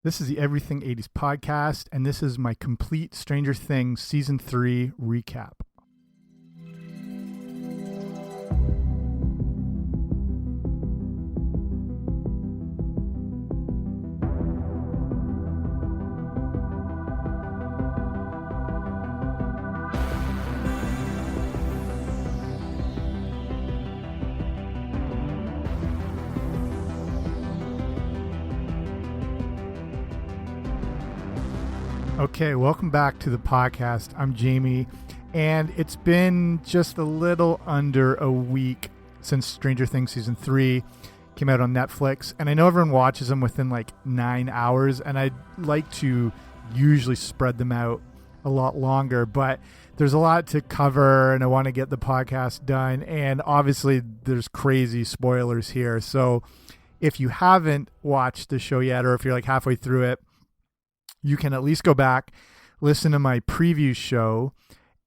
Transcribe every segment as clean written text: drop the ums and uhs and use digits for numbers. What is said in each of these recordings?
This is the Everything 80s podcast, and this is my complete Stranger Things Season 3 recap. Okay, welcome back to the podcast. I'm Jamie, and it's been just a little under a week since Stranger Things Season 3 came out on Netflix, and I know everyone watches them within like 9 hours, and I'd like to usually spread them out a lot longer, but there's a lot to cover, and I want to get the podcast done, and obviously there's crazy spoilers here, so if you haven't watched the show yet, or if you're like halfway through it, you can at least go back, listen to my preview show,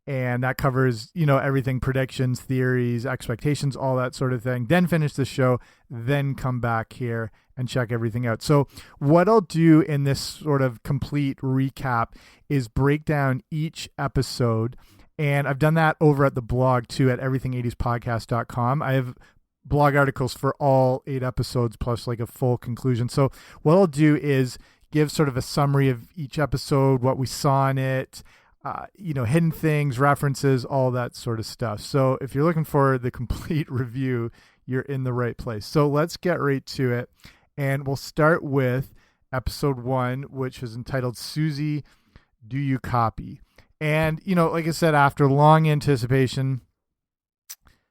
and that covers, everything, predictions, theories, expectations, all that sort of thing. Then finish the show, then come back here and check everything out. So what I'll do in this sort of complete recap is break down each episode, and I've done that over at the blog too at everything80spodcast.com. I have blog articles for all 8 episodes plus like a full conclusion. So what I'll do is give sort of a summary of each episode, what we saw in it, hidden things, references, all that sort of stuff. So if you're looking for the complete review, you're in the right place. So let's get right to it. And we'll start with episode 1, which is entitled Susie, Do You Copy? And, like I said, after long anticipation,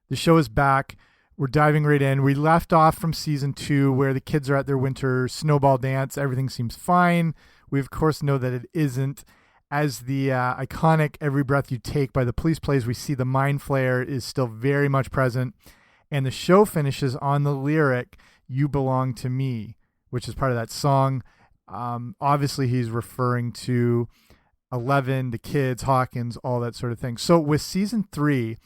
the show is back. We're diving right in. We left off from season 2 where the kids are at their winter snowball dance. Everything seems fine. We, of course, know that it isn't. As the iconic Every Breath You Take by the Police plays, we see the mind flayer is still very much present. And the show finishes on the lyric, You Belong to Me, which is part of that song. Obviously, he's referring to Eleven, the kids, Hawkins, all that sort of thing. So with season 3,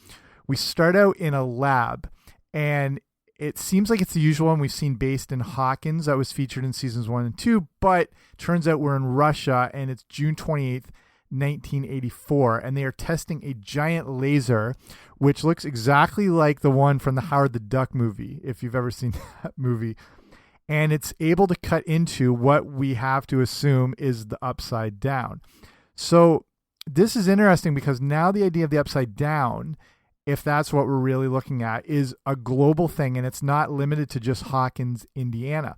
we start out in a lab. And it seems like it's the usual one we've seen based in Hawkins that was featured in seasons 1 and 2, but turns out we're in Russia and it's June 28th, 1984, and they are testing a giant laser, which looks exactly like the one from the Howard the Duck movie, if you've ever seen that movie. And it's able to cut into what we have to assume is the Upside Down. So this is interesting because now the idea of the Upside Down, if that's what we're really looking at, is a global thing, and it's not limited to just Hawkins, Indiana.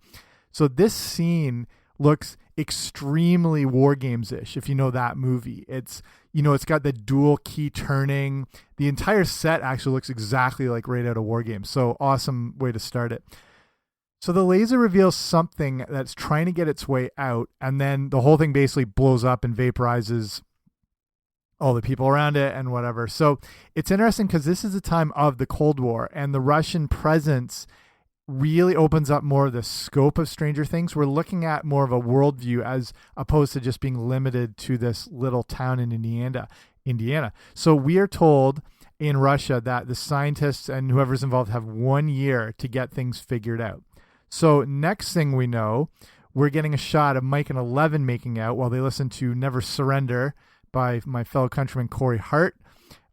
So this scene looks extremely War Games-ish, if you know that movie. It's, it's got the dual key turning. The entire set actually looks exactly like right out of War Games. So awesome way to start it. So the laser reveals something that's trying to get its way out, and then the whole thing basically blows up and vaporizes all the people around it and whatever. So it's interesting because this is the time of the Cold War, and the Russian presence really opens up more of the scope of Stranger Things. We're looking at more of a worldview as opposed to just being limited to this little town in Indiana. So we are told in Russia that the scientists and whoever's involved have 1 year to get things figured out. So next thing we know, we're getting a shot of Mike and Eleven making out while they listen to Never Surrender by my fellow countryman Corey Hart.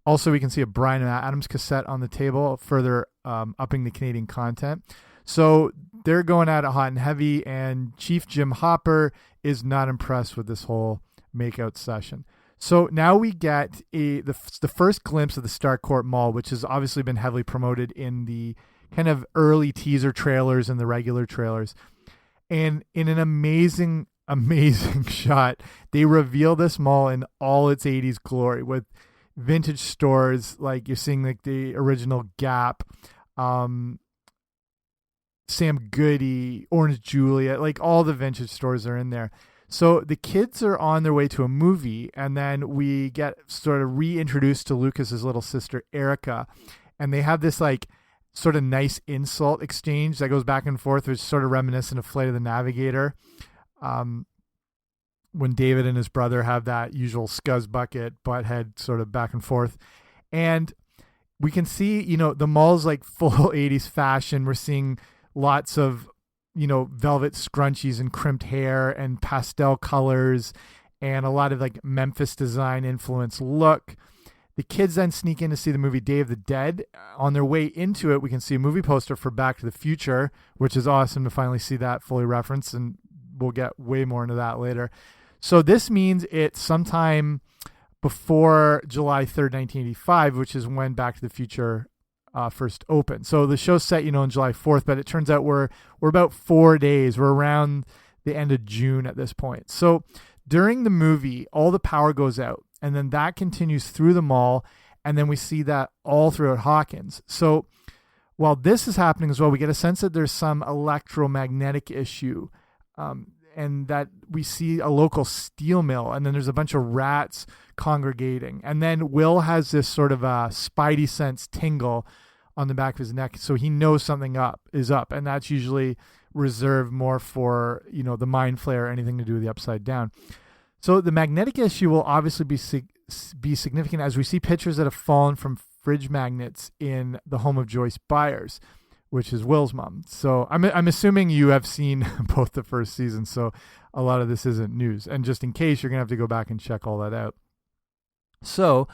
Also, we can see a Bryan Adams cassette on the table, further upping the Canadian content. So they're going at it hot and heavy, and Chief Jim Hopper is not impressed with this whole makeout session. So now we get the first glimpse of the Starcourt Mall, which has obviously been heavily promoted in the kind of early teaser trailers and the regular trailers. And in an amazing shot, they reveal this mall in all its 80s glory with vintage stores like you're seeing like the original Gap, Sam Goody, Orange Juliet, like all the vintage stores are in there. So the kids are on their way to a movie, and then we get sort of reintroduced to Lucas's little sister Erica, and they have this like sort of nice insult exchange that goes back and forth, which is sort of reminiscent of Flight of the Navigator. When David and his brother have that usual scuzz bucket butthead sort of back and forth. And we can see, the mall's like full 80s fashion. We're seeing lots of, velvet scrunchies and crimped hair and pastel colors and a lot of like Memphis design influence look. The kids then sneak in to see the movie Day of the Dead. On their way into it, we can see a movie poster for Back to the Future, which is awesome to finally see that fully referenced, and we'll get way more into that later. So this means it's sometime before July 3rd, 1985, which is when Back to the Future first opened. So the show's set, on July 4th, but it turns out we're about 4 days. We're around the end of June at this point. So during the movie, all the power goes out, and then that continues through the mall, and then we see that all throughout Hawkins. So while this is happening as well, we get a sense that there's some electromagnetic issue, and that we see a local steel mill, and then there's a bunch of rats congregating. And then Will has this sort of a spidey sense tingle on the back of his neck, so he knows something is up, and that's usually reserved more for the mind flare or anything to do with the Upside Down. So the magnetic issue will obviously be significant as we see pictures that have fallen from fridge magnets in the home of Joyce Byers, which is Will's mom. So I'm assuming you have seen both the first season, so a lot of this isn't news. And just in case, you're gonna have to go back and check all that out. So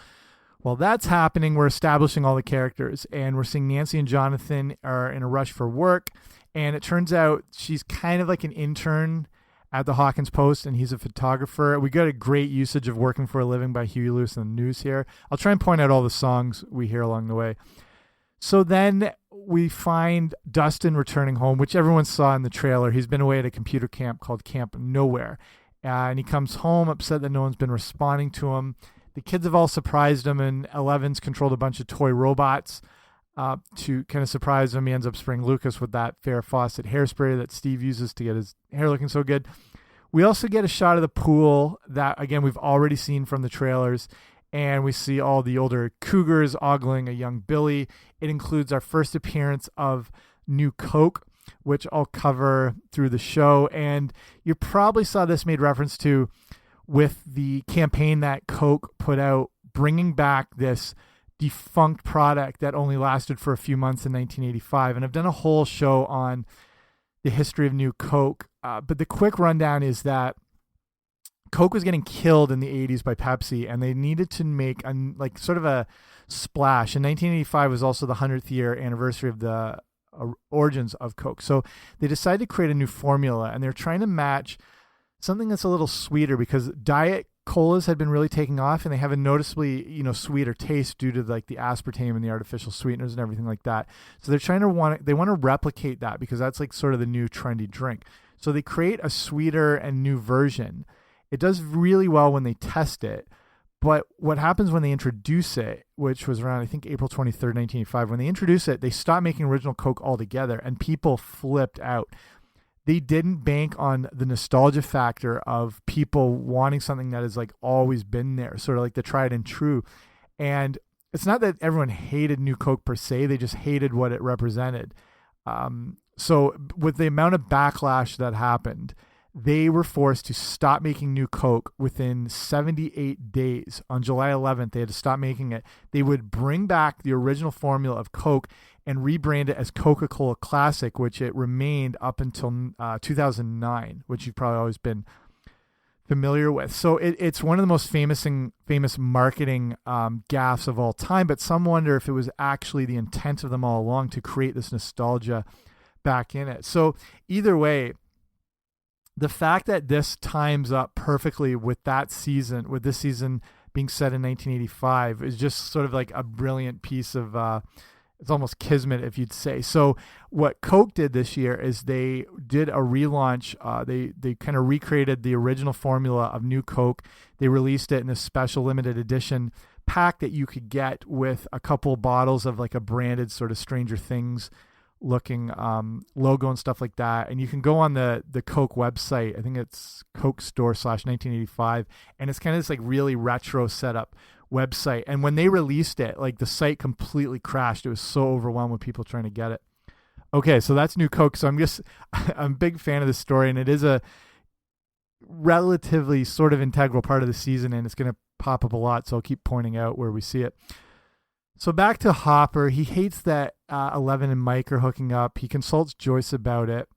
while that's happening, we're establishing all the characters, and we're seeing Nancy and Jonathan are in a rush for work. And it turns out she's kind of like an intern at the Hawkins Post, and he's a photographer. We got a great usage of Working for a Living by Huey Lewis and the News here. I'll try and point out all the songs we hear along the way. So then we find Dustin returning home, which everyone saw in the trailer. He's been away at a computer camp called Camp Nowhere. And he comes home upset that no one's been responding to him. The kids have all surprised him, and Eleven's controlled a bunch of toy robots to kind of surprise him. He ends up spraying Lucas with that Farrah Fawcett hairspray that Steve uses to get his hair looking so good. We also get a shot of the pool that, again, we've already seen from the trailers, and we see all the older cougars ogling a young Billy. It includes our first appearance of New Coke, which I'll cover through the show. And you probably saw this made reference to with the campaign that Coke put out, bringing back this defunct product that only lasted for a few months in 1985. And I've done a whole show on the history of New Coke. But the quick rundown is that Coke was getting killed in the 80s by Pepsi, and they needed to make sort of a splash. And 1985 was also the 100th year anniversary of the origins of Coke. So they decided to create a new formula, and they're trying to match something that's a little sweeter, because Diet Colas had been really taking off, and they have a noticeably, sweeter taste due to like the aspartame and the artificial sweeteners and everything like that. So they're want to replicate that, because that's like sort of the new trendy drink. So they create a sweeter and new version. It does really well when they test it, but what happens when they introduce it, which was around, I think, April 23rd, 1985, when they introduce it, they stopped making original Coke altogether, and people flipped out. They didn't bank on the nostalgia factor of people wanting something that has like always been there, sort of like the tried and true. And it's not that everyone hated New Coke per se, they just hated what it represented. So with the amount of backlash that happened, they were forced to stop making New Coke within 78 days. On July 11th, they had to stop making it. They would bring back the original formula of Coke and rebrand it as Coca-Cola Classic, which it remained up until 2009, which you've probably always been familiar with. So it's one of the most famous marketing gaffes of all time, but some wonder if it was actually the intent of them all along to create this nostalgia back in it. So either way, the fact that this times up perfectly with this season being set in 1985 is just sort of like a brilliant piece of it's almost kismet, if you'd say. So what Coke did this year is they did a relaunch. They kind of recreated the original formula of New Coke. They released it in a special limited edition pack that you could get with a couple bottles of like a branded sort of Stranger Things looking logo and stuff like that. And you can go on the Coke website. I think it's Coke Store/1985, and it's kind of this like really retro setup website. And when they released it, like the site completely crashed. It was so overwhelmed with people trying to get it. Okay, so that's New Coke. So I'm a big fan of this story, and it is a relatively sort of integral part of the season, and it's going to pop up a lot, so I'll keep pointing out where we see it. So back to Hopper. He hates that Eleven and Mike are hooking up. He consults Joyce about it.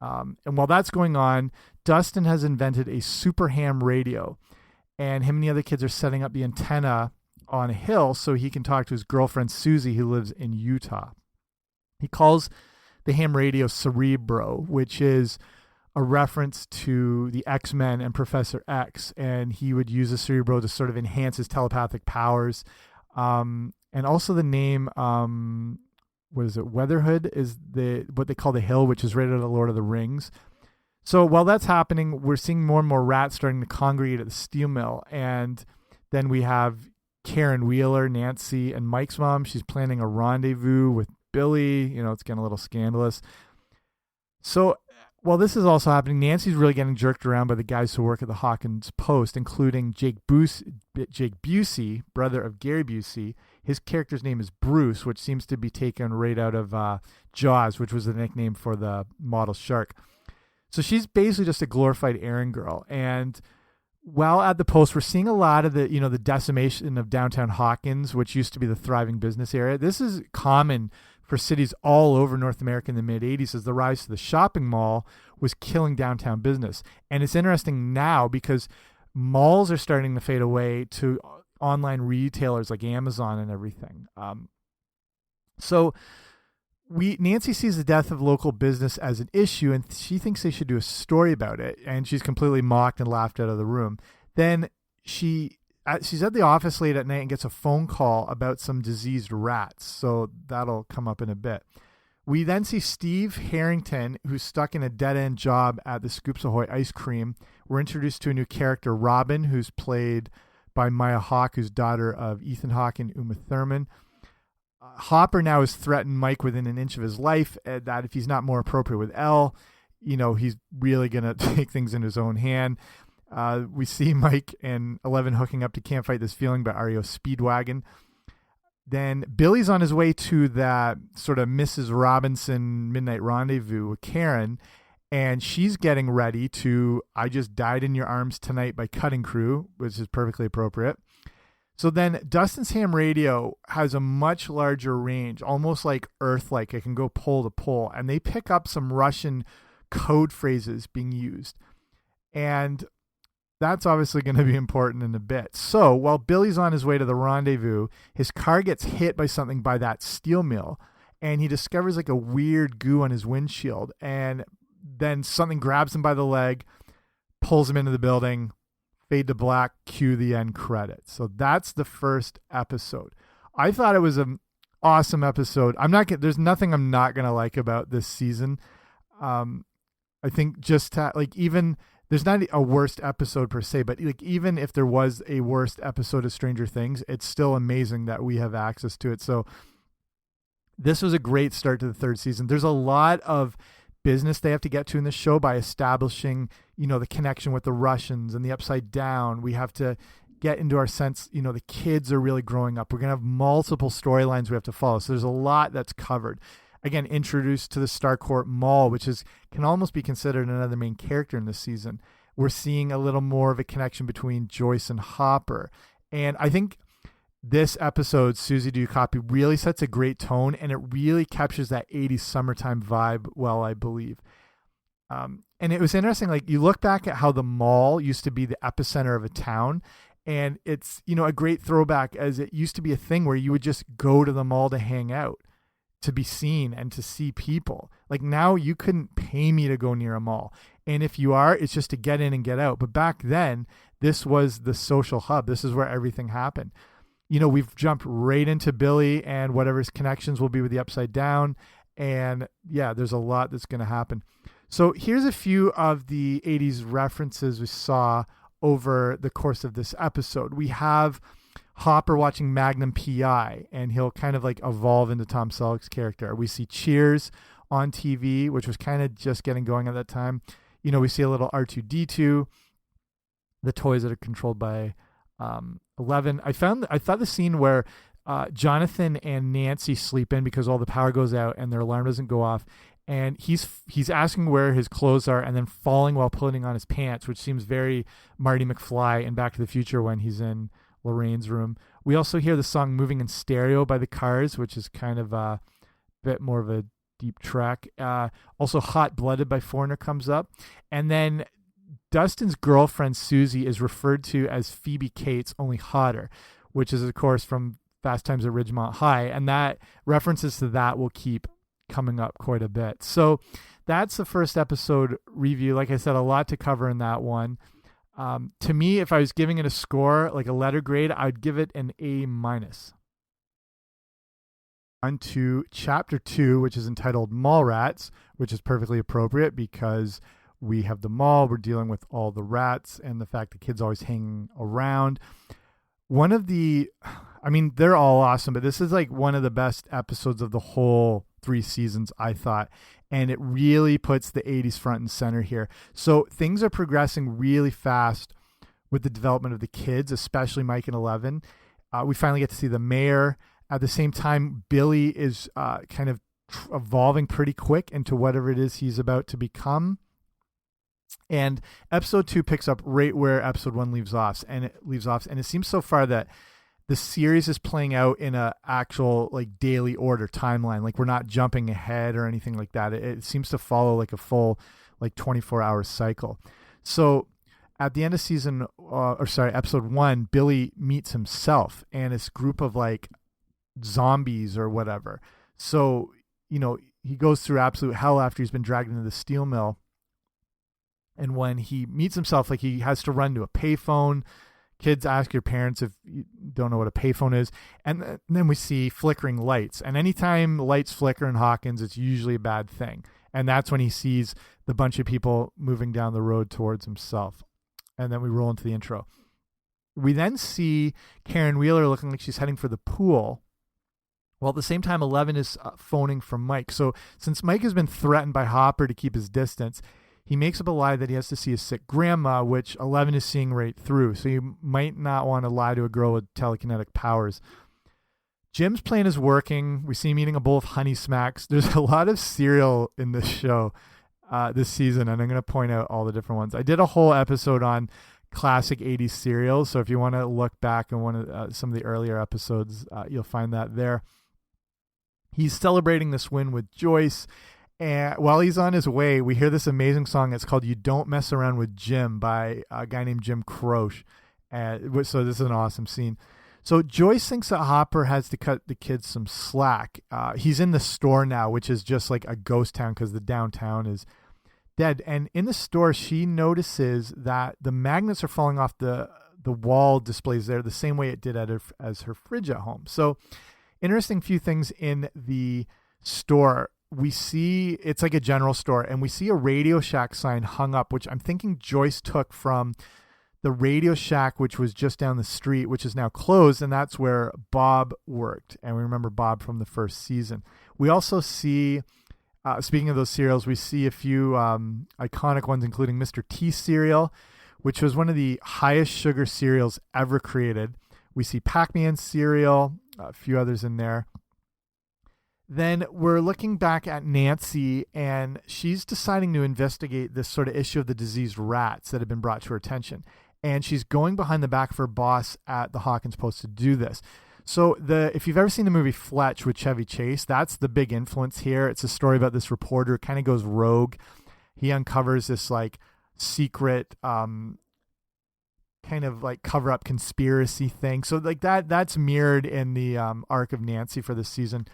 And while that's going on, Dustin has invented a super ham radio, and him and the other kids are setting up the antenna on a hill so he can talk to his girlfriend Susie, who lives in Utah. He calls the ham radio Cerebro, which is a reference to the X-Men and Professor X, and he would use the Cerebro to sort of enhance his telepathic powers. And also the name, what is it? Weatherhood is what they call the hill, which is right out of the Lord of the Rings. So while that's happening, we're seeing more and more rats starting to congregate at the steel mill. And then we have Karen Wheeler, Nancy, and Mike's mom. She's planning a rendezvous with Billy. You know, it's getting a little scandalous. So while this is also happening, Nancy's really getting jerked around by the guys who work at the Hawkins Post, including Jake Busey, brother of Gary Busey. His character's name is Bruce, which seems to be taken right out of Jaws, which was the nickname for the model shark. So she's basically just a glorified errand girl. And while at the Post, we're seeing a lot of the, you know, the decimation of downtown Hawkins, which used to be the thriving business area. This is common for cities all over North America in the mid-'80s, as the rise to the shopping mall was killing downtown business. And it's interesting now because malls are starting to fade away to online retailers like Amazon and everything. So Nancy sees the death of local business as an issue, and she thinks they should do a story about it. And she's completely mocked and laughed out of the room. Then she's at the office late at night and gets a phone call about some diseased rats. So that'll come up in a bit. We then see Steve Harrington, who's stuck in a dead-end job at the Scoops Ahoy ice cream. We're introduced to a new character, Robin, who's played by Maya Hawke, who's daughter of Ethan Hawke and Uma Thurman. Hopper now has threatened Mike within an inch of his life that if he's not more appropriate with Elle, you know, he's really going to take things in his own hand. We see Mike and Eleven hooking up to Can't Fight This Feeling by REO Speedwagon. Then Billy's on his way to that sort of Mrs. Robinson midnight rendezvous with Karen, and she's getting ready to I Just Died in Your Arms Tonight by Cutting Crew, which is perfectly appropriate. So then Dustin's ham radio has a much larger range, almost like Earth-like. It can go pole to pole, and they pick up some Russian code phrases being used. And that's obviously going to be important in a bit. So while Billy's on his way to the rendezvous, his car gets hit by something by that steel mill, and he discovers like a weird goo on his windshield. And then something grabs him by the leg, pulls him into the building, fade to black, cue the end credits. So that's the first episode. I thought it was an awesome episode. There's nothing I'm not going to like about this season. I think even there's not a worst episode per se, but like even if there was a worst episode of Stranger Things, it's still amazing that we have access to it. So this was a great start to the third season. There's a lot of business they have to get to in the show by establishing, you know, the connection with the Russians and the Upside Down. We have to get into our sense, you know, the kids are really growing up. We're going to have multiple storylines we have to follow. So there's a lot that's covered. Again, introduced to the Starcourt Mall, which can almost be considered another main character in this season. We're seeing a little more of a connection between Joyce and Hopper. And I think this episode, Susie, Do You Copy, really sets a great tone, and it really captures that 80s summertime vibe well, I believe. And it was interesting, like you look back at how the mall used to be the epicenter of a town, and it's, you know, a great throwback as it used to be a thing where you would just go to the mall to hang out, to be seen and to see people. Like now you couldn't pay me to go near a mall. And if you are, it's just to get in and get out. But back then, this was the social hub. This is where everything happened. You know, we've jumped right into Billy and whatever his connections will be with the Upside Down. And yeah, there's a lot that's going to happen. So here's a few of the 80s references we saw over the course of this episode. We have Hopper watching Magnum P.I., and he'll kind of like evolve into Tom Selleck's character. We see Cheers on TV, which was kind of just getting going at that time. You know, we see a little R2-D2, the toys that are controlled by 11. I thought the scene where Jonathan and Nancy sleep in because all the power goes out and their alarm doesn't go off, and he's asking where his clothes are and then falling while putting on his pants, which seems very Marty McFly in Back to the Future when he's in Lorraine's room. We also hear the song Moving in Stereo by the Cars, which is kind of a bit more of a deep track. Also, Hot Blooded by Foreigner comes up. And then Dustin's girlfriend, Susie, is referred to as Phoebe Cates, only hotter, which is, of course, from Fast Times at Ridgemont High. And that references to that will keep coming up quite a bit. So that's the first episode review. Like I said, a lot to cover in that one. To me, if I was giving it a score, like a letter grade, I'd give it an A-. On to chapter 2, which is entitled Mallrats, which is perfectly appropriate because we have the mall, we're dealing with all the rats and the fact that kids always hanging around. One of the, I mean, they're all awesome, but this is like one of the best episodes of the whole 3 seasons, I thought. And it really puts the 80s front and center here. So things are progressing really fast with the development of the kids, especially Mike and Eleven. We finally get to see the mayor. At the same time, Billy is kind of evolving pretty quick into whatever it is he's about to become. And episode 2 picks up right where episode 1 leaves off. And it seems so far that the series is playing out in a actual like daily order timeline. Like we're not jumping ahead or anything like that. It seems to follow like a full like 24-hour cycle. So at the end of episode 1, Billy meets himself and this group of like zombies or whatever. So, you know, he goes through absolute hell after he's been dragged into the steel mill. And when he meets himself, like he has to run to a payphone. Kids, ask your parents if you don't know what a payphone is. And then we see flickering lights. And anytime lights flicker in Hawkins, it's usually a bad thing. And that's when he sees the bunch of people moving down the road towards himself. And then we roll into the intro. We then see Karen Wheeler looking like she's heading for the pool. Well, at the same time, Eleven is phoning from Mike. So since Mike has been threatened by Hopper to keep his distance, he makes up a lie that he has to see his sick grandma, which Eleven is seeing right through. So you might not want to lie to a girl with telekinetic powers. Jim's plan is working. We see him eating a bowl of Honey Smacks. There's a lot of cereal in this show this season, and I'm going to point out all the different ones. I did a whole episode on classic 80s cereals, so if you want to look back on some of the earlier episodes, you'll find that there. He's celebrating this win with Joyce. And while he's on his way, we hear this amazing song. It's called You Don't Mess Around with Jim by a guy named Jim Croce. So this is an awesome scene. So Joyce thinks that Hopper has to cut the kids some slack. He's in the store now, which is just like a ghost town because the downtown is dead. And in the store, she notices that the magnets are falling off the wall displays there the same way it did as her fridge at home. So interesting few things in the store. We see it's like a general store, and we see a Radio Shack sign hung up, which I'm thinking Joyce took from the Radio Shack, which was just down the street, which is now closed, and that's where Bob worked. And we remember Bob from the first season. We also see, speaking of those cereals, we see a few iconic ones, including Mr. T cereal, which was one of the highest sugar cereals ever created. We see Pac-Man cereal, a few others in there. Then we're looking back at Nancy, and she's deciding to investigate this sort of issue of the diseased rats that have been brought to her attention. And she's going behind the back of her boss at the Hawkins Post to do this. So if you've ever seen the movie Fletch with Chevy Chase, that's the big influence here. It's a story about this reporter who kind of goes rogue. He uncovers this like secret kind of like cover-up conspiracy thing. So like that's mirrored in the arc of Nancy for this season.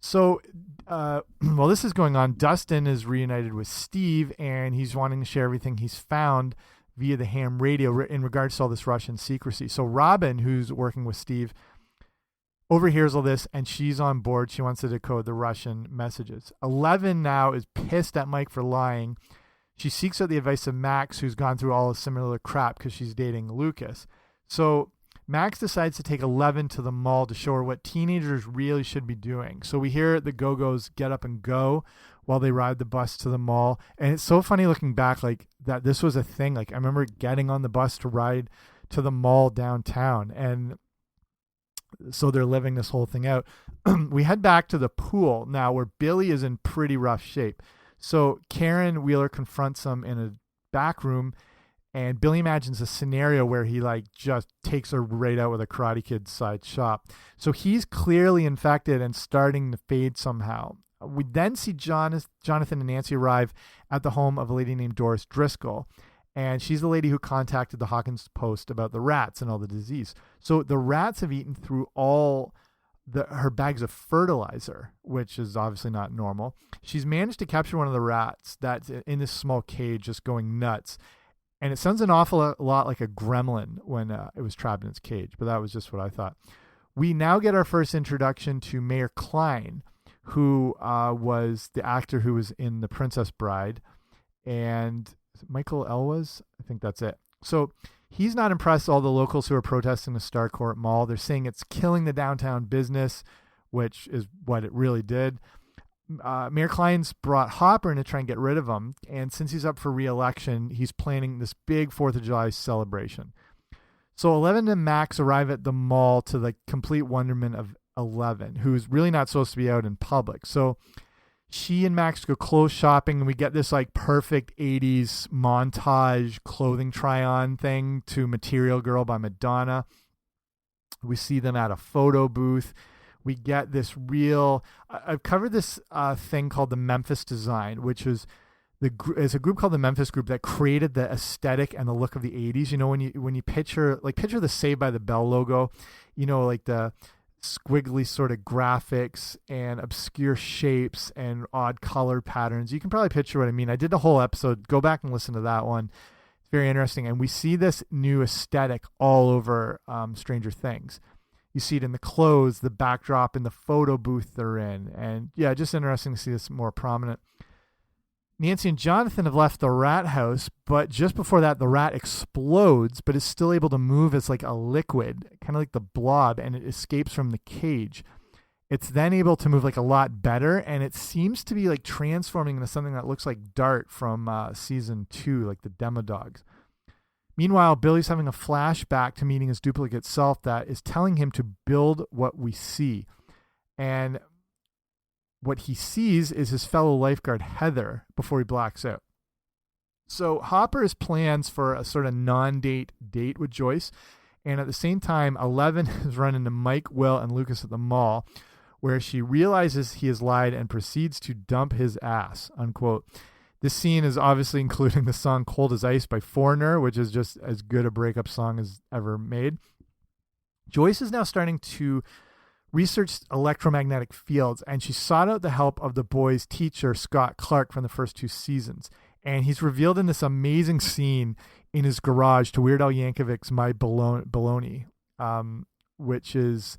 So while this is going on, Dustin is reunited with Steve, and he's wanting to share everything he's found via the ham radio in regards to all this Russian secrecy. So Robin, who's working with Steve, overhears all this, and she's on board. She wants to decode the Russian messages. 11 now is pissed at Mike for lying. She seeks out the advice of Max, who's gone through all a similar crap because she's dating Lucas. So Max decides to take 11 to the mall to show her what teenagers really should be doing. So we hear the Go-Go's get up and go while they ride the bus to the mall. And it's so funny looking back, like that this was a thing. Like I remember getting on the bus to ride to the mall downtown. And so they're living this whole thing out. We head back to the pool now where Billy is in pretty rough shape. So Karen Wheeler confronts him in a back room, and Billy imagines a scenario where he like just takes her right out with a Karate Kid side chop. So he's clearly infected and starting to fade somehow. We then see Jonathan and Nancy arrive at the home of a lady named Doris Driscoll. And she's the lady who contacted the Hawkins Post about the rats and all the disease. So the rats have eaten through all her bags of fertilizer, which is obviously not normal. She's managed to capture one of the rats that's in this small cage just going nuts. And it sounds an awful lot like a gremlin when it was trapped in its cage, but that was just what I thought. We now get our first introduction to Mayor Klein, who was the actor who was in The Princess Bride. And Michael Elwes? I think that's it. So he's not impressed with all the locals who are protesting the Starcourt Mall. They're saying it's killing the downtown business, which is what it really did. Mayor Klein's brought Hopper in to try and get rid of him. And since he's up for re-election, he's planning this big 4th of July celebration. So Eleven and Max arrive at the mall to the complete wonderment of Eleven, who's really not supposed to be out in public. So she and Max go clothes shopping, and we get this like perfect 80s montage clothing try-on thing to Material Girl by Madonna. We see them at a photo booth. We get this real... I've covered this thing called the Memphis Design, which is a group called the Memphis Group that created the aesthetic and the look of the 80s. You know, when you picture the Saved by the Bell logo, you know, like the squiggly sort of graphics and obscure shapes and odd color patterns. You can probably picture what I mean. I did a whole episode. Go back and listen to that one. It's very interesting. And we see this new aesthetic all over Stranger Things. You see it in the clothes, the backdrop, in the photo booth they're in. And yeah, just interesting to see this more prominent. Nancy and Jonathan have left the rat house, but just before that, the rat explodes, but is still able to move as like a liquid, kind of like the Blob, and it escapes from the cage. It's then able to move like a lot better, and it seems to be like transforming into something that looks like Dart from season 2, like the Demodogs. Meanwhile, Billy's having a flashback to meeting his duplicate self that is telling him to build what we see. And what he sees is his fellow lifeguard, Heather, before he blacks out. So Hopper has plans for a sort of non-date date with Joyce. And at the same time, Eleven is running into Mike, Will, and Lucas at the mall, where she realizes he has lied and proceeds to dump his ass, unquote. This scene is obviously including the song Cold as Ice by Foreigner, which is just as good a breakup song as ever made. Joyce is now starting to researched electromagnetic fields, and she sought out the help of the boys' teacher, Scott Clark, from the first 2 seasons. And he's revealed in this amazing scene in his garage to Weird Al Yankovic's My Baloney, which is,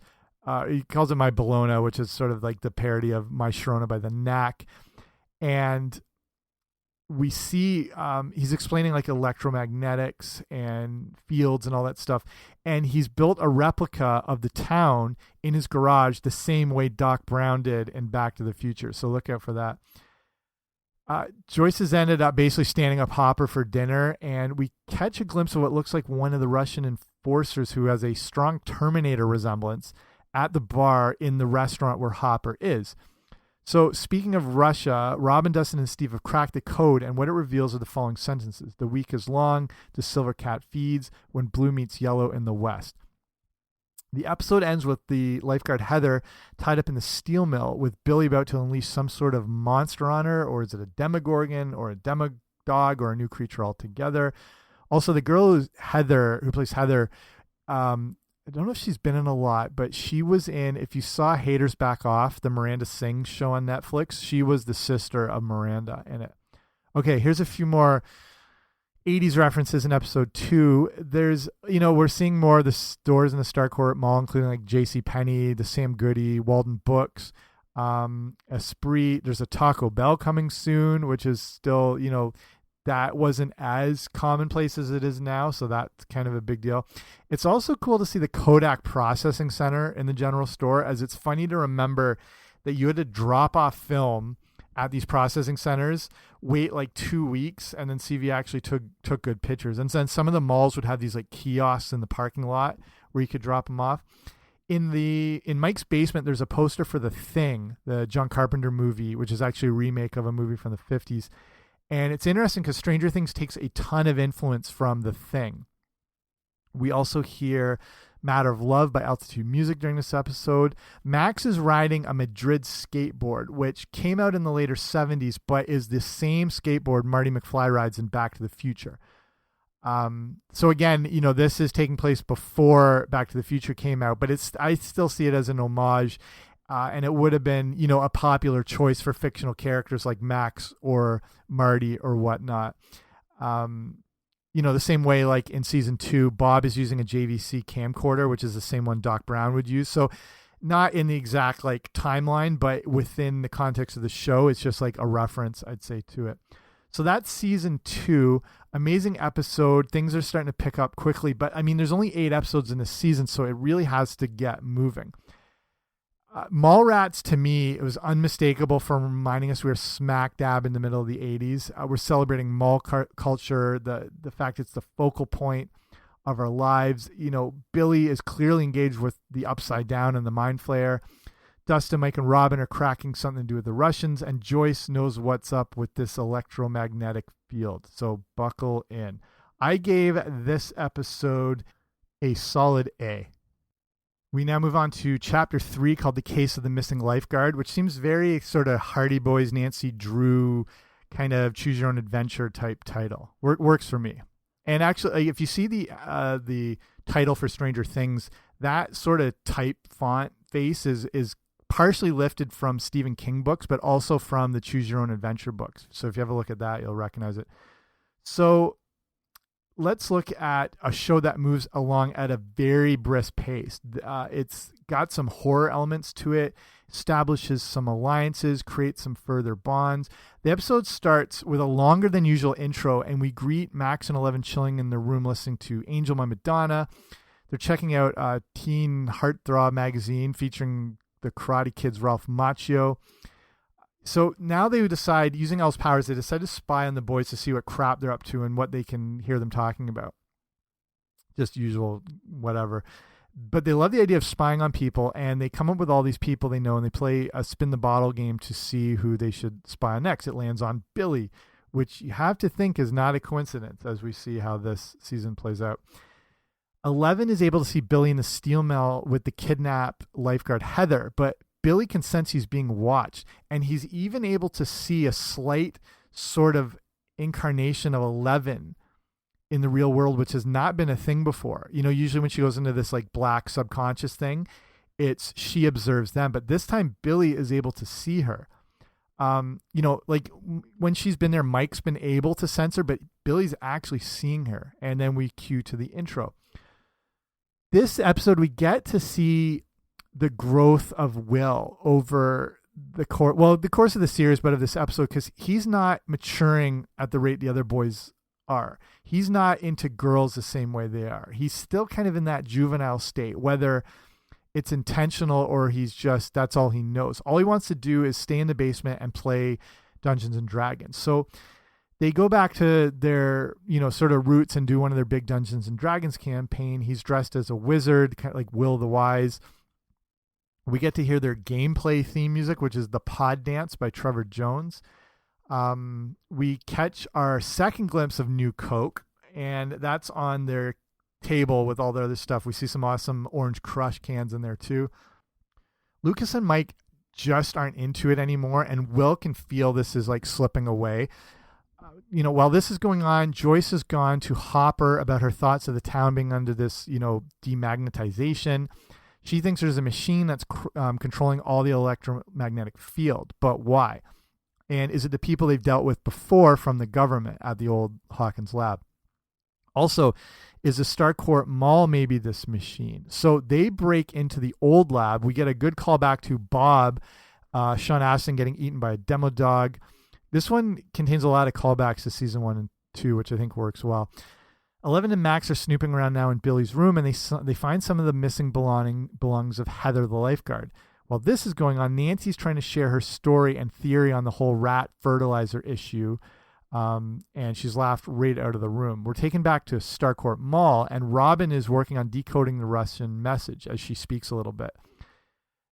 he calls it My Bologna, which is sort of like the parody of My Sharona by the Knack. And we see he's explaining like electromagnetics and fields and all that stuff, and he's built a replica of the town in his garage the same way Doc Brown did in Back to the Future, so look out for that. Joyce has ended up basically standing up Hopper for dinner, and we catch a glimpse of what looks like one of the Russian enforcers who has a strong Terminator resemblance at the bar in the restaurant where Hopper is. So speaking of Russia, Robin, Dustin, and Steve have cracked the code, and what it reveals are the following sentences. The week is long, the silver cat feeds, when blue meets yellow in the west. The episode ends with the lifeguard Heather tied up in the steel mill, with Billy about to unleash some sort of monster on her, or is it a Demogorgon, or a Demodog, or a new creature altogether. Also, the girl who plays Heather, I don't know if she's been in a lot, but she was in, if you saw Haters Back Off, the Miranda Sings show on Netflix, she was the sister of Miranda in it. Okay, here's a few more 80s references in episode 2. There's, we're seeing more of the stores in the Starcourt Mall, including like JCPenney, the Sam Goody, Walden Books, Esprit. There's a Taco Bell coming soon, which is still, that wasn't as commonplace as it is now, so that's kind of a big deal. It's also cool to see the Kodak Processing Center in the general store, as it's funny to remember that you had to drop off film at these processing centers, wait like 2 weeks, and then see if you actually took good pictures. And then some of the malls would have these like kiosks in the parking lot where you could drop them off. In Mike's basement, there's a poster for The Thing, the John Carpenter movie, which is actually a remake of a movie from the 50s. And it's interesting because Stranger Things takes a ton of influence from The Thing. We also hear Matter of Love by Altitude Music during this episode. Max is riding a Madrid skateboard, which came out in the later 70s, but is the same skateboard Marty McFly rides in Back to the Future. So again, this is taking place before Back to the Future came out, but I still see it as an homage, and it would have been, a popular choice for fictional characters like Max or Marty or whatnot. The same way, like in season 2, Bob is using a JVC camcorder, which is the same one Doc Brown would use. So not in the exact like timeline, but within the context of the show, it's just like a reference, I'd say, to it. So that's season 2. Amazing episode. Things are starting to pick up quickly, but I mean, there's only 8 episodes in this season, so it really has to get moving. Mallrats, to me, it was unmistakable for reminding us we were smack dab in the middle of the 80s. We're celebrating mall culture, the fact it's the focal point of our lives. Billy is clearly engaged with the Upside Down and the Mind Flayer. Dustin, Mike, and Robin are cracking something to do with the Russians, and Joyce knows what's up with this electromagnetic field. So buckle in. I gave this episode a solid A. We now move on to chapter 3 called The Case of the Missing Lifeguard, which seems very sort of Hardy Boys, Nancy Drew, kind of choose your own adventure type title. Works for me. And actually, if you see the title for Stranger Things, that sort of type font face is partially lifted from Stephen King books, but also from the Choose Your Own Adventure books. So if you have a look at that, you'll recognize it. So let's look at a show that moves along at a very brisk pace. It's got some horror elements to it, establishes some alliances, creates some further bonds. The episode starts with a longer than usual intro, and we greet Max and 11 chilling in their room listening to Angel My Madonna. They're checking out Teen Heartthrob magazine featuring the Karate Kid's Ralph Macchio. So now they decide, using Al's powers, they decide to spy on the boys to see what crap they're up to and what they can hear them talking about. Just usual, whatever. But they love the idea of spying on people, and they come up with all these people they know, and they play a spin the bottle game to see who they should spy on next. It lands on Billy, which you have to think is not a coincidence as we see how this season plays out. 11 is able to see Billy in the steel mill with the kidnapped lifeguard Heather, but Billy can sense he's being watched, and he's even able to see a slight sort of incarnation of 11 in the real world, which has not been a thing before. Usually when she goes into this like black subconscious thing, it's she observes them, but this time Billy is able to see her. Like when she's been there, Mike's been able to sense her, but Billy's actually seeing her, and then we cue to the intro. This episode, we get to see the growth of Will over the course of the series, but of this episode, because he's not maturing at the rate the other boys are. He's not into girls the same way they are. He's still kind of in that juvenile state, whether it's intentional or he's just, that's all he knows. All he wants to do is stay in the basement and play Dungeons and Dragons. So they go back to their, sort of roots and do one of their big Dungeons and Dragons campaign. He's dressed as a wizard, kind of like Will the Wise. We get to hear their gameplay theme music, which is The Pod Dance by Trevor Jones. We catch our second glimpse of New Coke, and that's on their table with all the other stuff. We see some awesome Orange Crush cans in there too. Lucas and Mike just aren't into it anymore, and Will can feel this is like slipping away. While this is going on, Joyce has gone to Hopper about her thoughts of the town being under this, demagnetization. She thinks there's a machine that's controlling all the electromagnetic field, but why? And is it the people they've dealt with before from the government at the old Hawkins lab? Also, is the Starcourt Mall maybe this machine? So they break into the old lab. We get a good callback to Bob, Sean Astin getting eaten by a demo dog. This one contains a lot of callbacks to season 1 and 2, which I think works well. 11 and Max are snooping around now in Billy's room, and they find some of the missing belongings of Heather the lifeguard. While this is going on, Nancy's trying to share her story and theory on the whole rat fertilizer issue, and she's laughed right out of the room. We're taken back to Starcourt Mall, and Robin is working on decoding the Russian message as she speaks a little bit.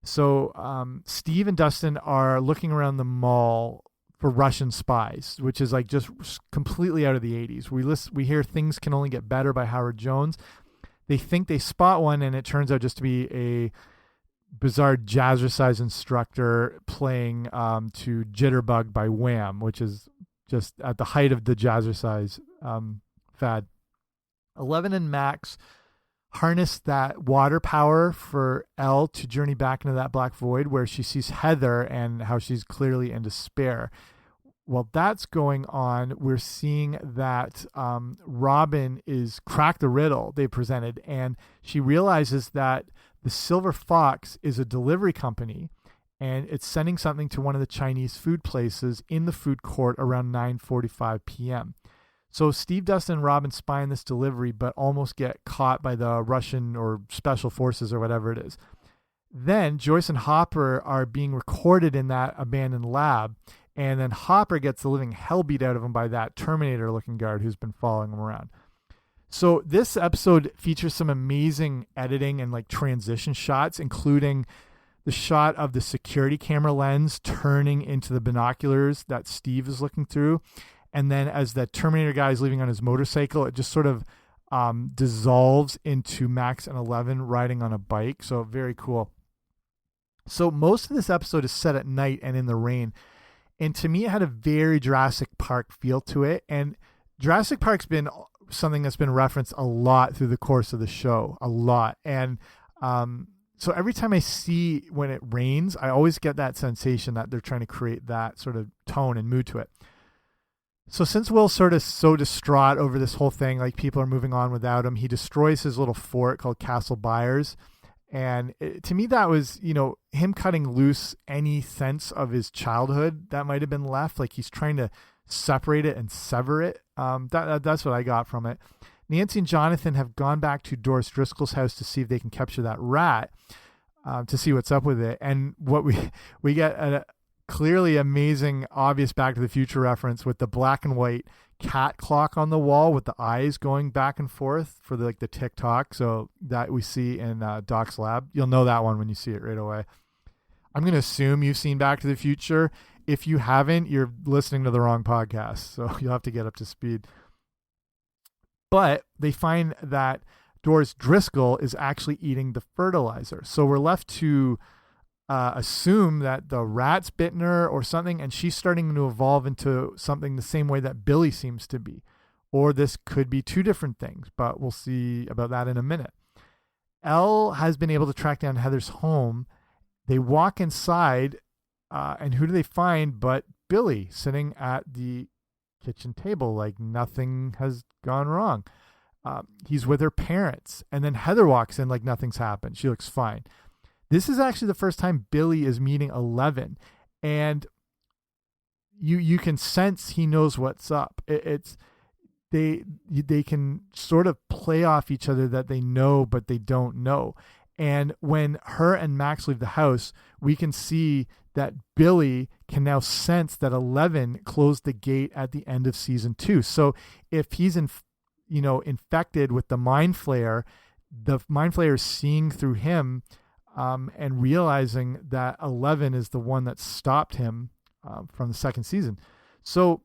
So Steve and Dustin are looking around the mall for Russian spies, which is like just completely out of the 80s. We hear Things Can Only Get Better by Howard Jones. they think they spot one, and it turns out just to be a bizarre jazzercise instructor playing to Jitterbug by Wham, which is just at the height of the jazzercise fad. 11 and Max harness that water power for Elle to journey back into that black void where she sees Heather and how she's clearly in despair. While that's going on, we're seeing that Robin is cracked the riddle they presented, and she realizes that the Silver Fox is a delivery company, and it's sending something to one of the Chinese food places in the food court around 9:45 p.m. So Steve, Dustin, and Robin spy on this delivery, but almost get caught by the Russian or special forces or whatever it is. Then Joyce and Hopper are being recorded in that abandoned lab, and then Hopper gets the living hell beat out of him by that Terminator-looking guard who's been following him around. So this episode features some amazing editing and like transition shots, including the shot of the security camera lens turning into the binoculars that Steve is looking through. And then as the Terminator guy is leaving on his motorcycle, it just sort of dissolves into Max and 11 riding on a bike. So very cool. So most of this episode is set at night and in the rain. And to me, it had a very Jurassic Park feel to it. And Jurassic Park's been something that's been referenced a lot through the course of the show, a lot. And so every time I see when it rains, I always get that sensation that they're trying to create that sort of tone and mood to it. So since Will's sort of so distraught over this whole thing, like people are moving on without him, he destroys his little fort called Castle Byers. And to me, that was, you know, him cutting loose any sense of his childhood that might have been left. Like he's trying to separate it and sever it. That's what I got from it. Nancy and Jonathan have gone back to Doris Driscoll's house to see if they can capture that rat, to see what's up with it. And what we get a clearly amazing, obvious Back to the Future reference with the black and white cat clock on the wall with the eyes going back and forth for the tick-tock. So that we see in Doc's lab. You'll know that one when you see it right away. I'm going to assume you've seen Back to the Future. If you haven't, you're listening to the wrong podcast. So you'll have to get up to speed. But they find that Doris Driscoll is actually eating the fertilizer. So we're left to assume that the rat's bitten her or something, and she's starting to evolve into something the same way that Billy seems to be. Or this could be two different things, but we'll see about that in a minute. Elle has been able to track down Heather's home. They walk inside, and who do they find but Billy sitting at the kitchen table like nothing has gone wrong. He's with her parents, and then Heather walks in like nothing's happened. She looks fine. This is actually the first time Billy is meeting 11, and you can sense he knows what's up. They can sort of play off each other that they know but they don't know. And when her and Max leave the house, we can see that Billy can now sense that 11 closed the gate at the end of season 2. So if he's infected with the Mind Flayer, the Mind Flayer is seeing through him. And realizing that 11 is the one that stopped him from the second season. So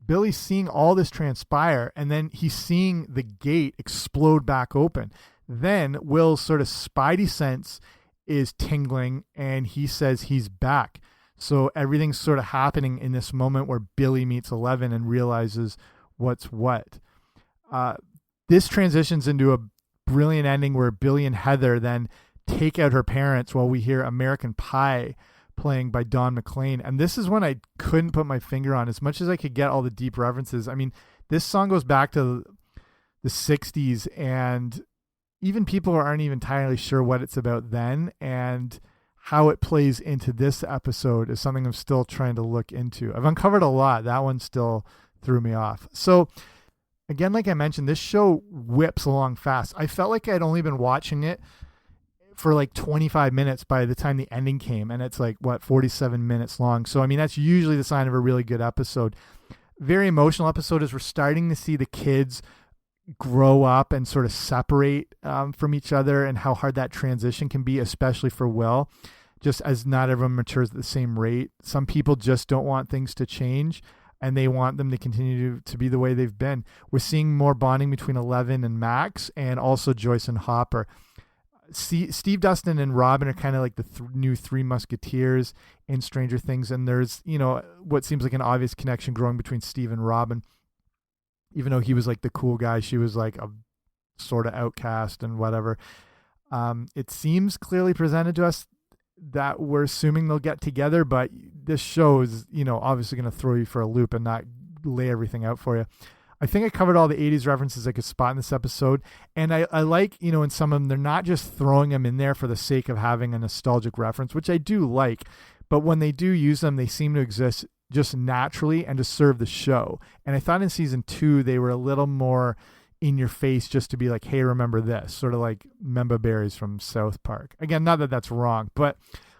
Billy's seeing all this transpire, and then he's seeing the gate explode back open. Then Will's sort of spidey sense is tingling, and he says he's back. So everything's sort of happening in this moment where Billy meets 11 and realizes what's what. This transitions into a brilliant ending where Billy and Heather then take out her parents while we hear American Pie playing by Don McLean. And this is one I couldn't put my finger on as much as I could get all the deep references. I mean, this song goes back to the 60s, and even people aren't even entirely sure what it's about then, and how it plays into this episode is something I'm still trying to look into. I've uncovered a lot. That one still threw me off. So again, like I mentioned, this show whips along fast. I felt like I'd only been watching it for like 25 minutes by the time the ending came, and it's like 47 minutes long. So I mean, that's usually the sign of a really good episode. Very emotional episode as we're starting to see the kids grow up and sort of separate from each other, and how hard that transition can be, especially for Will, just as not everyone matures at the same rate. Some people just don't want things to change, and they want them to continue to be the way they've been. We're seeing more bonding between Eleven and Max, and also Joyce and Hopper. Steve, Dustin, and Robin are kind of like the new Three Musketeers in Stranger Things, and there's, what seems like an obvious connection growing between Steve and Robin. Even though he was like the cool guy, she was like a sort of outcast and whatever. It seems clearly presented to us that we're assuming they'll get together, but this show is, obviously going to throw you for a loop and not lay everything out for you. I think I covered all the 80s references I could spot in this episode. And I like, in some of them, they're not just throwing them in there for the sake of having a nostalgic reference, which I do like. But when they do use them, they seem to exist just naturally and to serve the show. And I thought in season 2, they were a little more in your face, just to be like, hey, remember this, sort of like Memba Berries from South Park. Again, not that that's wrong, but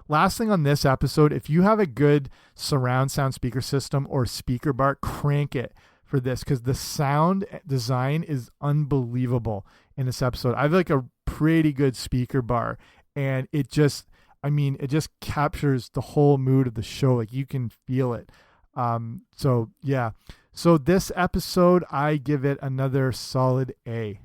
last thing on this episode, if you have a good surround sound speaker system or speaker bar, crank it for this, because the sound design is unbelievable in this episode. I have like a pretty good speaker bar, and it just captures the whole mood of the show. Like, you can feel it. So yeah. So this episode, I give it another solid A.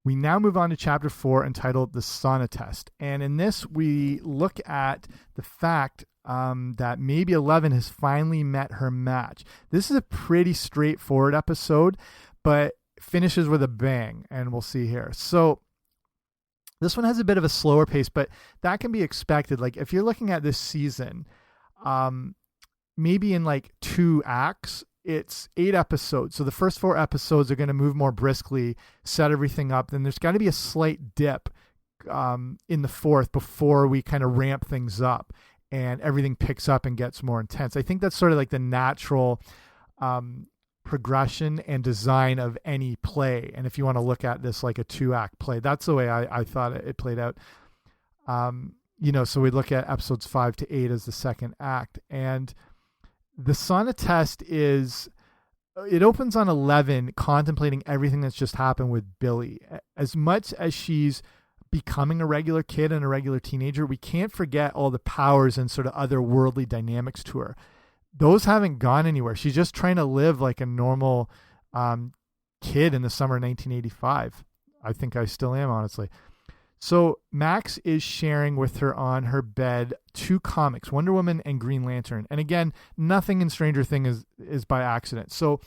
We now move on to chapter 4, entitled The Sauna Test. And in this, we look at the fact that maybe 11 has finally met her match. This is a pretty straightforward episode, but finishes with a bang, and we'll see here. So this one has a bit of a slower pace, but that can be expected. Like, if you're looking at this season, maybe in like 2 acts, it's 8 episodes. So the first 4 episodes are going to move more briskly, set everything up. Then there's got to be a slight dip in the 4th before we kind of ramp things up and everything picks up and gets more intense. I think that's sort of like the natural progression and design of any play. And if you want to look at this like a 2-act play, that's the way I thought it played out. So we look at episodes 5 to 8 as the second act. And the sauna test it opens on 11 contemplating everything that's just happened with Billy. As much as she's becoming a regular kid and a regular teenager, we can't forget all the powers and sort of otherworldly dynamics to her. Those haven't gone anywhere. She's just trying to live like a normal kid in the summer of 1985. I think I still am, honestly. So Max is sharing with her on her bed 2 comics, Wonder Woman and Green Lantern. And again, nothing in Stranger Things is by accident. So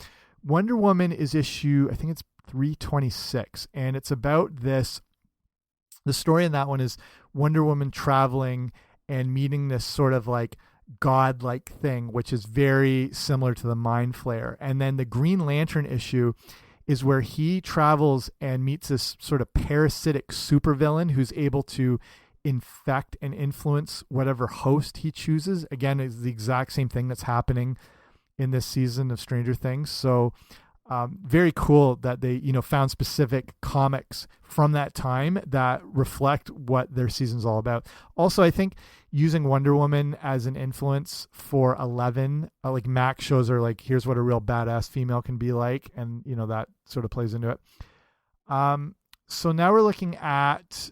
Wonder Woman is issue, I think it's 326, and it's about this. The story in that one is Wonder Woman traveling and meeting this sort of like godlike thing, which is very similar to the Mind Flayer. And then the Green Lantern issue is where he travels and meets this sort of parasitic supervillain who's able to infect and influence whatever host he chooses. Again, it's the exact same thing that's happening in this season of Stranger Things. So very cool that they, found specific comics from that time that reflect what their season's all about. Also, I think using Wonder Woman as an influence for 11, like Max shows her like, here's what a real badass female can be like. And, that sort of plays into it. So now we're looking at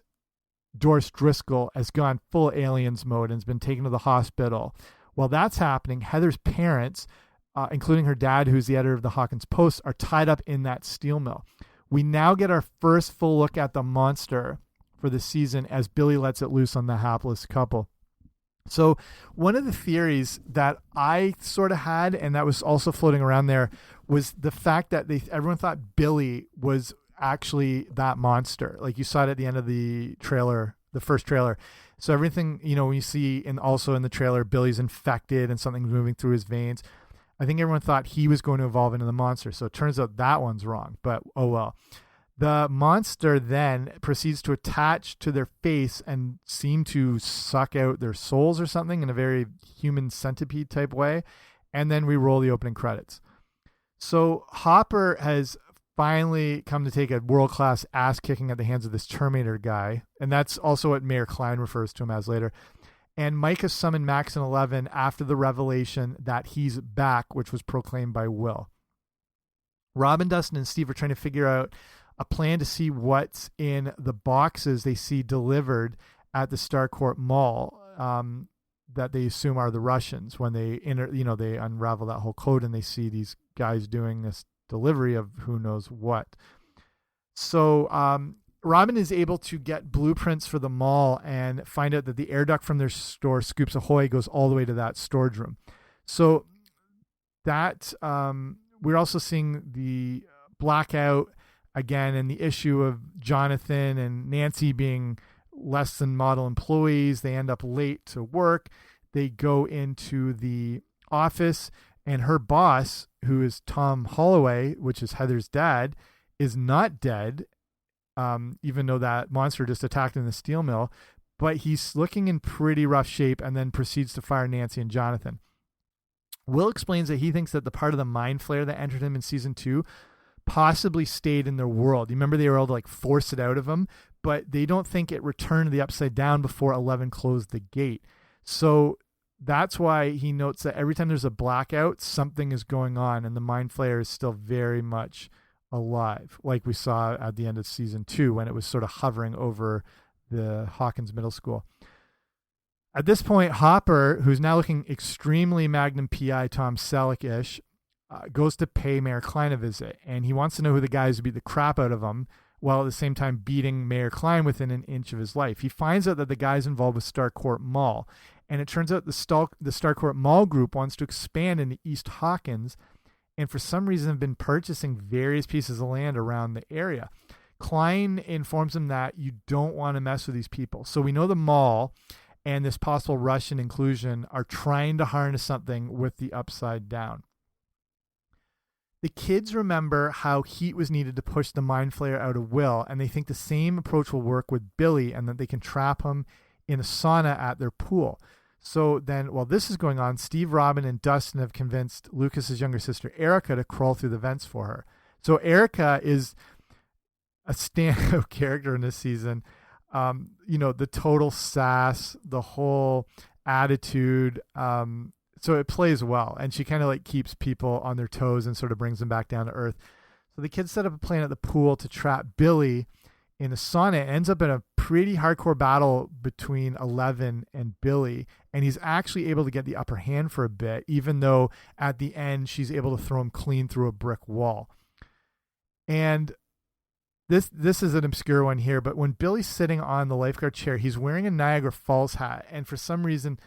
Doris Driscoll has gone full aliens mode and has been taken to the hospital. While that's happening, Heather's parents, including her dad, who's the editor of the Hawkins Post, are tied up in that steel mill. We now get our first full look at the monster for the season as Billy lets it loose on the hapless couple. So one of the theories that I sort of had, and that was also floating around there, was the fact that everyone thought Billy was actually that monster. Like you saw it at the end of the trailer, the first trailer. So everything, when you see, and also in the trailer, Billy's infected and something's moving through his veins. I think everyone thought he was going to evolve into the monster. So it turns out that one's wrong, but oh well. The monster then proceeds to attach to their face and seem to suck out their souls or something in a very human centipede type way. And then we roll the opening credits. So Hopper has finally come to take a world-class ass kicking at the hands of this Terminator guy. And that's also what Mayor Klein refers to him as later. And Mike has summoned Max and 11 after the revelation that he's back, which was proclaimed by Will. Robin, Dustin, and Steve are trying to figure out a plan to see what's in the boxes they see delivered at the Starcourt Mall. that they assume are the Russians when they they unravel that whole code and they see these guys doing this delivery of who knows what. So Robin is able to get blueprints for the mall and find out that the air duct from their store, Scoops Ahoy, goes all the way to that storage room. So that we're also seeing the blackout again, and the issue of Jonathan and Nancy being less than model employees. They end up late to work. They go into the office, and her boss, who is Tom Holloway, which is Heather's dad, is not dead, even though that monster just attacked in the steel mill, but he's looking in pretty rough shape and then proceeds to fire Nancy and Jonathan. Will explains that he thinks that the part of the mind flare that entered him in season 2 possibly stayed in their world. You remember they were able to like force it out of him, but they don't think it returned to the Upside Down before 11 closed the gate. So that's why he notes that every time there's a blackout, something is going on, and the mind flayer is still very much alive, like we saw at the end of season 2 when it was sort of hovering over the Hawkins Middle School. At this point, Hopper, who's now looking extremely Magnum PI Tom Selleck-ish, goes to pay Mayor Klein a visit, and he wants to know who the guys who beat the crap out of him, while at the same time beating Mayor Klein within an inch of his life. He finds out that the guy's involved with Starcourt Mall, and it turns out the Starcourt Mall group wants to expand into East Hawkins, and for some reason have been purchasing various pieces of land around the area. Klein informs him that you don't want to mess with these people. So we know the mall and this possible Russian inclusion are trying to harness something with the Upside Down. The kids remember how heat was needed to push the mind flayer out of Will, and they think the same approach will work with Billy and that they can trap him in a sauna at their pool. So then, while this is going on, Steve, Robin, and Dustin have convinced Lucas's younger sister, Erica, to crawl through the vents for her. So Erica is a standout character in this season. The total sass, the whole attitude, so it plays well, and she kind of like keeps people on their toes and sort of brings them back down to earth. So the kids set up a plan at the pool to trap Billy in a sauna. It ends up in a pretty hardcore battle between 11 and Billy, and he's actually able to get the upper hand for a bit, even though at the end she's able to throw him clean through a brick wall. And this is an obscure one here, but when Billy's sitting on the lifeguard chair, he's wearing a Niagara Falls hat, and for some reason,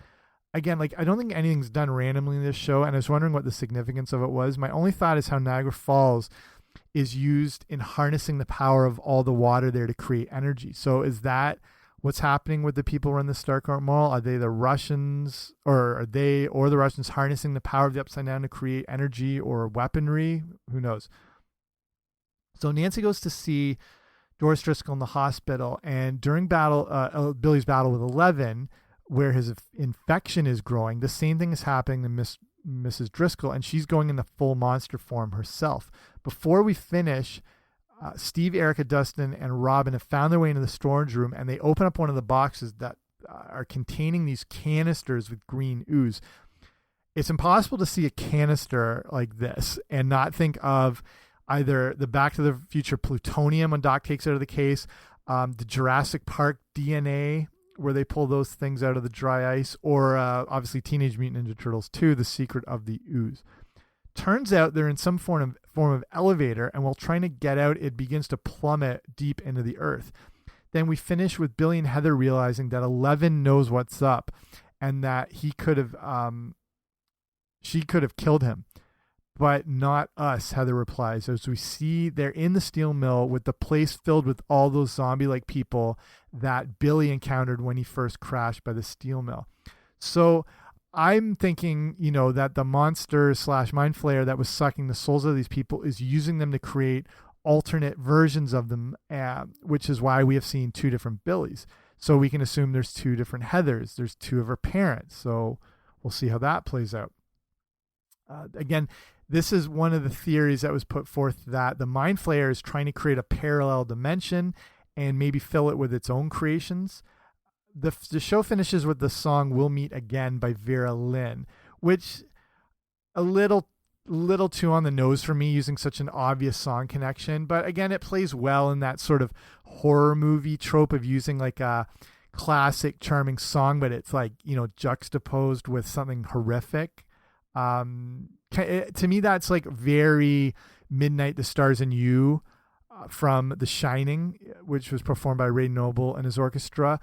again, like, I don't think anything's done randomly in this show, and I was wondering what the significance of it was. My only thought is how Niagara Falls is used in harnessing the power of all the water there to create energy. So is that what's happening with the people who run the Starcourt Mall? Are they the Russians, or are they or the Russians harnessing the power of the Upside Down to create energy or weaponry? Who knows? So Nancy goes to see Doris Driscoll in the hospital, and during Billy's battle with 11, where his infection is growing, the same thing is happening to Mrs. Driscoll, and she's going into full monster form herself. Before we finish, Steve, Erica, Dustin, and Robin have found their way into the storage room, and they open up one of the boxes that are containing these canisters with green ooze. It's impossible to see a canister like this and not think of either the Back to the Future plutonium when Doc takes it out of the case, the Jurassic Park DNA, where they pull those things out of the dry ice, or obviously Teenage Mutant Ninja Turtles 2, The Secret of the Ooze. Turns out they're in some form of elevator, and while trying to get out, it begins to plummet deep into the earth. Then we finish with Billy and Heather realizing that 11 knows what's up, and that she could have killed him. But not us, Heather replies, as we see they're in the steel mill with the place filled with all those zombie-like people that Billy encountered when he first crashed by the steel mill. So I'm thinking, that the monster / mind flayer that was sucking the souls of these people is using them to create alternate versions of them, which is why we have seen 2 different Billys. So we can assume there's 2 different Heathers. There's 2 of her parents. So we'll see how that plays out. Again, this is one of the theories that was put forth, that the mind flayer is trying to create a parallel dimension and maybe fill it with its own creations. The show finishes with the song "We'll Meet Again" by Vera Lynn, which a little too on the nose for me, using such an obvious song connection. But again, it plays well in that sort of horror movie trope of using like a classic, charming song, but it's like, juxtaposed with something horrific. To me, that's like very Midnight, the Stars and You from The Shining, which was performed by Ray Noble and his orchestra.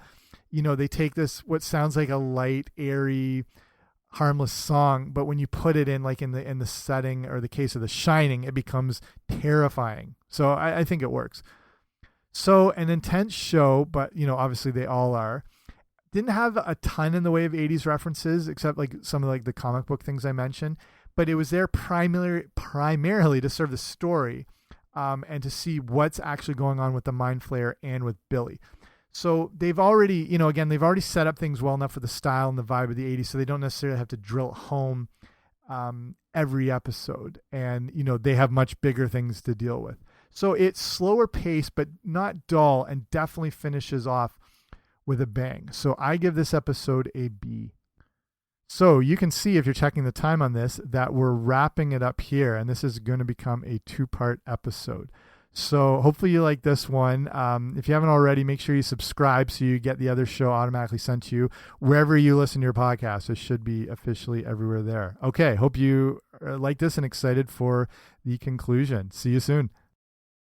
They take this, what sounds like a light, airy, harmless song, but when you put it in like in the setting or the case of The Shining, it becomes terrifying. So I think it works. So an intense show, but obviously they all are. Didn't have a ton in the way of 80s references, except like some of like the comic book things I mentioned, but it was there primarily to serve the story, and to see what's actually going on with the Mind Flayer and with Billy. So they've already, they've already set up things well enough for the style and the vibe of the 80s, so they don't necessarily have to drill it home every episode. And, they have much bigger things to deal with. So it's slower pace, but not dull, and definitely finishes off with a bang. So I give this episode a B. So you can see, if you're checking the time on this, that we're wrapping it up here, and this is going to become a 2-part episode. So hopefully you like this one. If you haven't already, make sure you subscribe so you get the other show automatically sent to you wherever you listen to your podcast. It should be officially everywhere there. Okay, hope you like this and excited for the conclusion. See you soon.